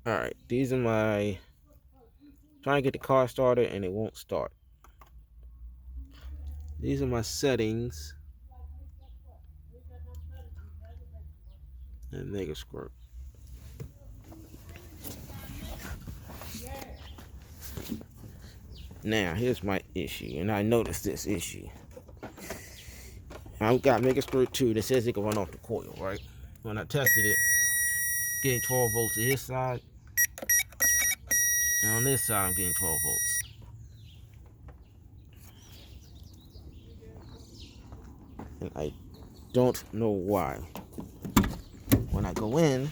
All right, these are my trying to get the car started and it won't start. These are my settings and Mega Squirt. Now here's my issue, and I noticed this issue. I've got Mega Squirt 2 that says it can run off the coil, right? When I tested it, getting 12 volts to his side, and on this side I'm getting 12 volts. And I don't know why. When I go in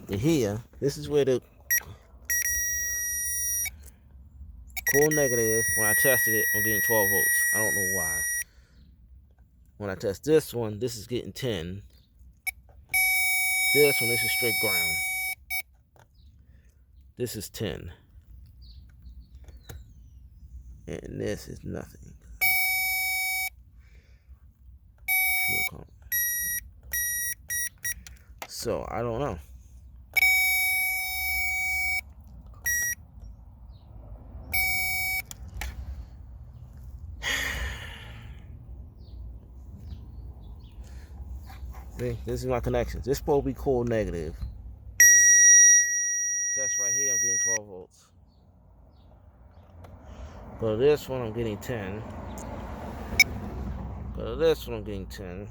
to here, this is where the cool negative, when I tested it, I'm getting 12 volts. I don't know why. When I test this one, this is getting 10. This one, this is straight ground. This is 10. And this is nothing. So, I don't know. See, this is my connections. This supposed to be cool negative. Test right here, I'm getting 12 volts. But this one, I'm getting 10. But this one, I'm getting 10.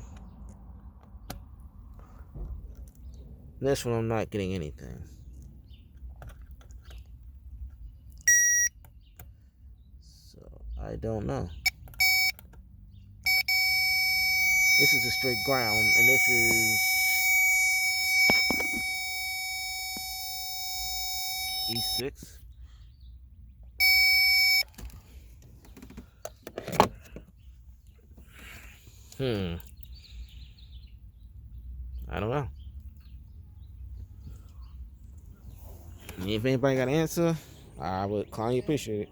This one, I'm not getting anything. So, I don't know. This is a straight ground, and this is E6. I don't know. If anybody got an answer, I would kindly appreciate it.